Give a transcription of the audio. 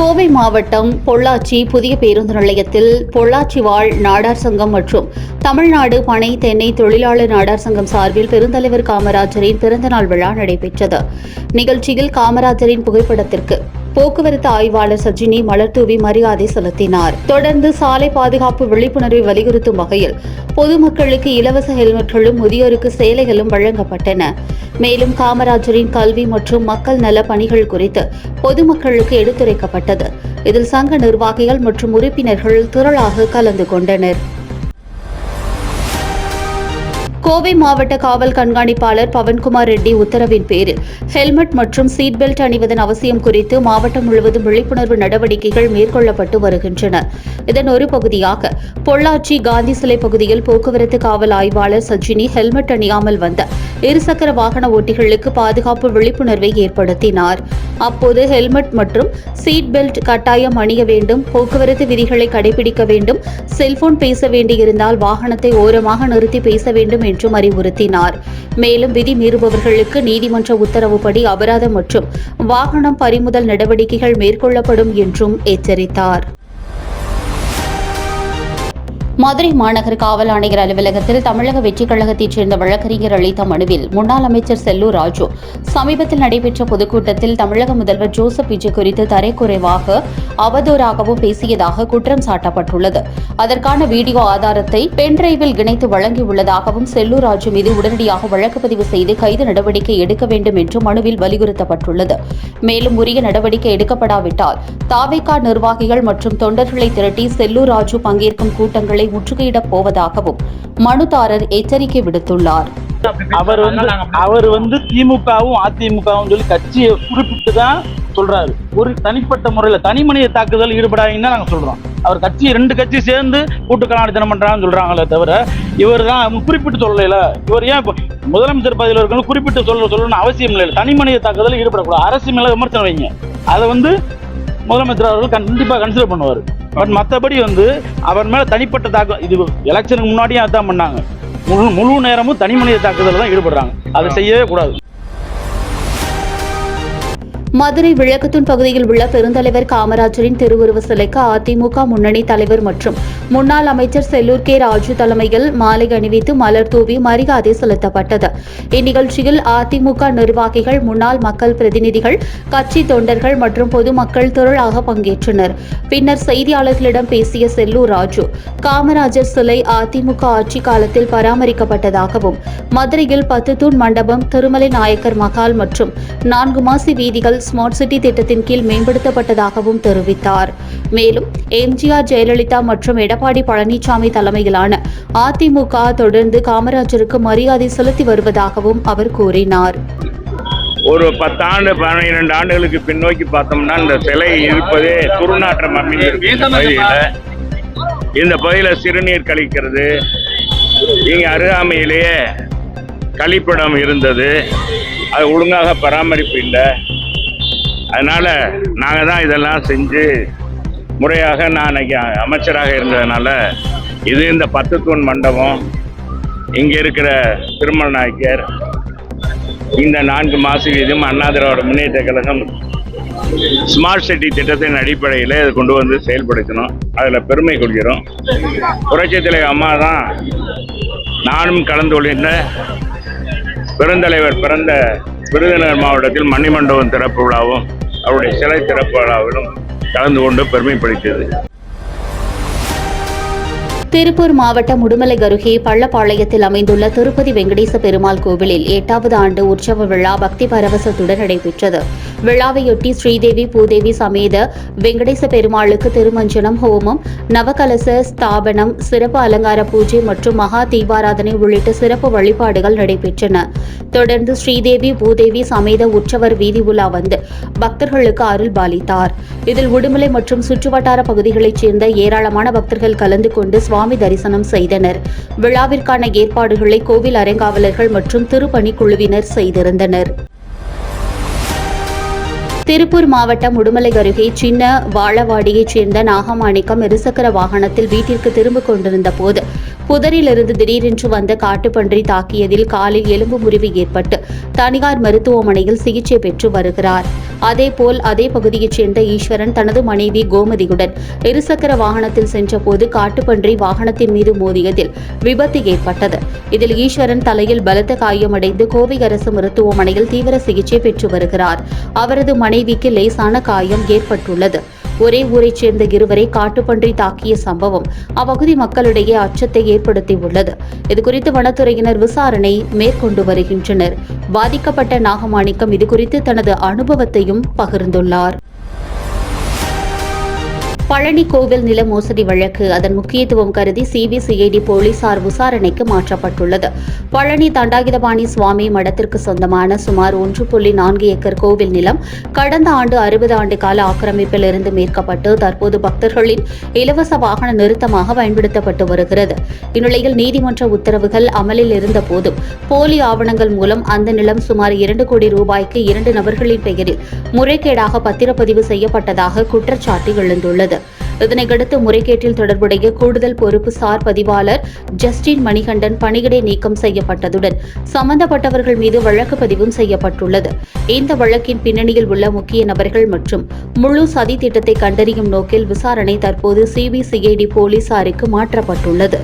கோவை மாவட்டம் பொள்ளாச்சி புதிய பேருந்து நிலையத்தில் பொள்ளாச்சி வாழ் நாடார் சங்கம் மற்றும் தமிழ்நாடு பனை தென்னை தொழிலாளர் நாடார் சங்கம் சார்பில் பெருந்தலைவர் காமராஜரின் பிறந்தநாள் விழா நடைபெற்றது. நிகழ்ச்சியில் காமராஜரின் புகைப்படத்திற்கு போக்குவரத்து ஆய்வாளர் சஜினி மலர்தூவி மரியாதை செலுத்தினார். தொடர்ந்து சாலை பாதுகாப்பு விழிப்புணர்வை வலியுறுத்தும் வகையில் பொதுமக்களுக்கு இலவச ஹெல்மெட்களும் முதியோருக்கு சேலைகளும் வழங்கப்பட்டன. மேலும் காமராஜரின் கல்வி மற்றும் மக்கள் நல பணிகள் குறித்து பொதுமக்களுக்கு எடுத்துரைக்கப்பட்டது. இதில் சங்க நிர்வாகிகள் மற்றும் உறுப்பினர்கள் திரளாக கலந்து கொண்டனர். கோவை மாவட்ட காவல் கண்காணிப்பாளர் பவன்குமார் ரெட்டி உத்தரவின் பேரில் ஹெல்மெட் மற்றும் சீட் பெல்ட் அணிவதன் அவசியம் குறித்து மாவட்டம் முழுவதும் விழிப்புணர்வு நடவடிக்கைகள் மேற்கொள்ளப்பட்டு வருகின்றன. இதன் ஒரு பகுதியாக பொள்ளாச்சி காந்தி சிலை பகுதியில் போக்குவரத்து காவல் ஆய்வாளர் சஜினி ஹெல்மெட் அணியாமல் வந்த இருசக்கர வாகன ஓட்டிகளுக்கு பாதுகாப்பு விழிப்புணர்வை ஏற்படுத்தினார். அப்போது ஹெல்மெட் மற்றும் சீட் பெல்ட் கட்டாயம் அணிய வேண்டும், போக்குவரத்து விதிகளை கடைபிடிக்க வேண்டும், செல்போன் பேச வேண்டியிருந்தால் வாகனத்தை ஓரமாக நிறுத்தி பேச வேண்டும் என்றும் அறிவுறுத்தினார். மேலும் விதி மீறுபவர்களுக்கு நீதிமன்ற உத்தரவுப்படி அபராதம் மற்றும் வாகனம் பறிமுதல் நடவடிக்கைகள் மேற்கொள்ளப்படும் என்றும் எச்சரித்தார். மதுரை மாநகர காவல் ஆணையர் அலுவலகத்தில் தமிழக வெற்றிக் கழகத்தைச் சேர்ந்த வழக்கறிஞர் அளித்த மனுவில் முன்னாள் அமைச்சர் செல்லூர் ராஜு சமீபத்தில் நடைபெற்ற பொதுக்கூட்டத்தில் தமிழக முதல்வர் ஜோசப் விஜய் குறித்து தரைக்குறைவாக அவதூறாகவும் பேசியதாக குற்றம் சாட்டப்பட்டுள்ளது. அதற்கான வீடியோ ஆதாரத்தை பென்டிரைவில் இணைத்து வழங்கியுள்ளதாகவும் செல்லூர் ராஜு மீது உடனடியாக வழக்கு பதிவு செய்து கைது நடவடிக்கை எடுக்க வேண்டும் என்று மனுவில் வலியுறுத்தப்பட்டுள்ளது. மேலும் உரிய நடவடிக்கை எடுக்கப்படாவிட்டால் தாவேகா நிர்வாகிகள் மற்றும் தொண்டர்களை திரட்டி செல்லூர் ராஜு பங்கேற்கும் கூட்டங்களை முற்றுகையிடப் போவதாகவும் மனுதாரர் எச்சரிக்கை விடுத்துள்ளார். அவர் திமுகவும் அதிமுகவும் சொல்லி கட்சியை குறிப்பிட்டு தான் சொல்றாரு. ஒரு தனிப்பட்ட முறையில் தனிமனித தாக்குதல் ஈடுபடாதீங்கன்னு நாங்க சொல்றோம். அவர் கட்சி ரெண்டு கட்சி சேர்ந்து கூட்டுக்கலாடித்தனம் பண்றாங்கன்னு சொல்றாங்களே தவிர இவர் தான் குறிப்பிட்டு சொல்லல. இவர் ஏன் முதலமைச்சர் பதவியில் இருக்கணும் குறிப்பிட்டு சொல்லணும்னு அவசியம் இல்லை. தனிமனித தாக்குதல் ஈடுபடக்கூடாது. அரசு மேல விமர்சனம் வைங்க, அதை முதலமைச்சர் அவர்கள் கண்டிப்பா கன்சிடர் பண்ணுவார். பட் மற்றபடி அவர் மேல தனிப்பட்ட தாக்குதல், இது எலெக்ஷனுக்கு முன்னாடியும் அதான் பண்ணாங்க. முழு நேரமும் தனிமனித தாக்குதல் தான் ஈடுபடுறாங்க. அதை செய்யவே கூடாது. மதுரை விளக்குத்தூண் பகுதியில் உள்ள பெருந்தலைவர் காமராஜரின் திருவுருவ சிலைக்கு அதிமுக முன்னணி தலைவர் மற்றும் முன்னாள் அமைச்சர் செல்லூர் கே ராஜு தலைமையில் மாலை அணிவித்து மலர் தூவி மரியாதை செலுத்தப்பட்டது. இந்நிகழ்ச்சியில் அதிமுக நிர்வாகிகள், முன்னாள் மக்கள் பிரதிநிதிகள், கட்சி தொண்டர்கள் மற்றும் பொதுமக்கள் திரளாக பங்கேற்றனர். பின்னர் செய்தியாளர்களிடம் பேசிய செல்லூர் ராஜு, காமராஜர் சிலை அதிமுக ஆட்சி காலத்தில் பராமரிக்கப்பட்டதாகவும் மதுரையில் 10 தூண் மண்டபம், திருமலை நாயக்கர் மகால் மற்றும் 4 மாசி வீதிகள் ஸ்மார்ட் சிட்டி திட்டத்தின் கீழ் மேம்படுத்தப்பட்டதாகவும் தெரிவித்தார். மேலும் எம்ஜிஆர், ஜெயலலிதா மற்றும் எடப்பாடி பழனிசாமி தலைமையிலான அதிமுக தொடர்ந்து காமராஜருக்கு மரியாதை செலுத்தி வருவதாகவும் அவர் கூறினார். ஒரு 10 ஆண்டு 12 ஆண்டுகளுக்கு பின்னோக்கி பார்த்தோம்னா இந்த சிலை இருப்பதே துர்நாற்றம் இந்த பகுதியில் சிறுநீர் கழிக்கிறது, இங்கே அருகாமையிலேயே கழிப்பிடம் இருந்தது, அது ஒழுங்காக பராமரிப்பு இல்லை. அதனால நாங்கள் தான் இதெல்லாம் செஞ்சு முறையாக நான் அன்னைக்கு அமைச்சராக இருந்ததுனால இந்த 10 தூண் மண்டபம், இங்கே இருக்கிற திருமல நாயக்கர், இந்த 4 மாசி வீதம், அண்ணா திராவிட முன்னேற்ற கழகம் ஸ்மார்ட் சிட்டி திட்டத்தின் அடிப்படையில் இதை கொண்டு வந்து செயல்படுத்தணும். அதில் பெருமை கொள்கிறோம். புரட்சித் தலைவர் அம்மா தான் நானும் கலந்து கொள்கின்ற பெருந்தலைவர் பிறந்த விருதுநகர் மாவட்டத்தில் மணிமண்டபம் திறப்பு விழாவும் அவருடைய சிலை திறப்பு விழாவிலும் கலந்து கொண்டு பெருமைப்படுத்தியது. திருப்பூர் மாவட்டம் உடுமலை அருகே பள்ளப்பாளையத்தில் அமைந்துள்ள திருப்பதி வெங்கடேச பெருமாள் கோவிலில் 8வது ஆண்டு உற்சவ விழா பக்தி பரவசத்துடன் நடைபெற்றது. விழாவையொட்டி ஸ்ரீதேவி பூதேவி சமேத வெங்கடேச பெருமாளுக்கு திருமஞ்சனம், ஹோமம், நவகலச ஸ்தாபனம், சிறப்பு அலங்கார பூஜை மற்றும் மகா தீபாராதனை உள்ளிட்ட சிறப்பு வழிபாடுகள் நடைபெற்றன. தொடர்ந்து ஸ்ரீதேவி பூதேவி சமேத உற்சவர் வீதி உலா வந்து பக்தர்களுக்கு அருள் பாலித்தார். இதில் உடுமலை மற்றும் சுற்றுவட்டார பகுதிகளைச் சேர்ந்த ஏராளமான பக்தர்கள் கலந்து கொண்டு சுவாமி தரிசனம் செய்தனர். விழாவிற்கான ஏற்பாடுகளை கோவில் அறங்காவலர்கள் மற்றும் திருப்பணிக்குழுவினர் செய்திருந்தனர். திருப்பூர் மாவட்டம் உடுமலை அருகே சின்ன வாழவாடியைச் சேர்ந்த நாகமாணிக்கம் இருசக்கர வாகனத்தில் வீட்டிற்கு திரும்பிக் கொண்டிருந்த போது புதரிலிருந்து திடீரென்று வந்த காட்டுப்பன்றி தாக்கியதில் காலில் எலும்பு முறிவு ஏற்பட்டு தனியார் மருத்துவமனையில் சிகிச்சை பெற்று வருகிறார். அதேபோல் அதே பகுதியைச் சேர்ந்த ஈஸ்வரன் தனது மனைவி கோமதியுடன் இருசக்கர வாகனத்தில் சென்றபோது காட்டுப்பன்றி வாகனத்தின் மீது மோதியதில் விபத்து ஏற்பட்டது. இதில் ஈஸ்வரன் தலையில் பலத்த காயமடைந்து கோவை அரசு மருத்துவமனையில் தீவிர சிகிச்சை பெற்று வருகிறார். அவரது மனைவிக்கு லேசான காயம் ஏற்பட்டுள்ளது. ஒரே ஊரைச் சேர்ந்த இருவரை காட்டுப்பன்றி தாக்கிய சம்பவம் அப்பகுதி மக்களிடையே அச்சத்தை ஏற்படுத்தியுள்ளது. இதுகுறித்து வனத்துறையினர் விசாரணை மேற்கொண்டு வருகின்றனர். பாதிக்கப்பட்ட நாகமாணிக்கம் இதுகுறித்து தனது அனுபவத்தையும் பகிர்ந்துள்ளார். பழனி கோவில் நில மோசடி வழக்கு அதன் முக்கியத்துவம் கருதி சிபிசிஐடி போலீசார் விசாரணைக்கு மாற்றப்பட்டுள்ளது. பழனி தண்டாயுதபாணி சுவாமி மடத்திற்கு சொந்தமான சுமார் 1.4 ஏக்கர் கோவில் நிலம் கடந்த ஆண்டு 60 ஆண்டு கால ஆக்கிரமிப்பில் இருந்து மீட்கப்பட்டு தற்போது பக்தர்களின் இலவச வாகன நிறுத்தமாக பயன்படுத்தப்பட்டு வருகிறது. இந்நிலையில் நீதிமன்ற உத்தரவுகள் அமலில் இருந்த போதும் போலி ஆவணங்கள் மூலம் அந்த நிலம் சுமார் 2 கோடி ரூபாய்க்கு 2 நபர்களின் பெயரில் முறைகேடாக பத்திரப்பதிவு செய்யப்பட்டதாக குற்றச்சாட்டு எழுந்துள்ளது. இதனையடுத்து முறைகேட்டில் தொடர்புடைய கூடுதல் பொறுப்பு சார் பதிவாளர் ஜஸ்டின் மணிகண்டன் பணியிடை நீக்கம் செய்யப்பட்டதுடன் சம்பந்தப்பட்டவர்கள் மீது வழக்கு பதிவும் செய்யப்பட்டுள்ளது. இந்த வழக்கின் பின்னணியில் உள்ள முக்கிய நபர்கள் மற்றும் முழு சதி திட்டத்தை கண்டறியும் நோக்கில் விசாரணை தற்போது சிபிசிஐடி போலீசாருக்கு மாற்றப்பட்டுள்ளது.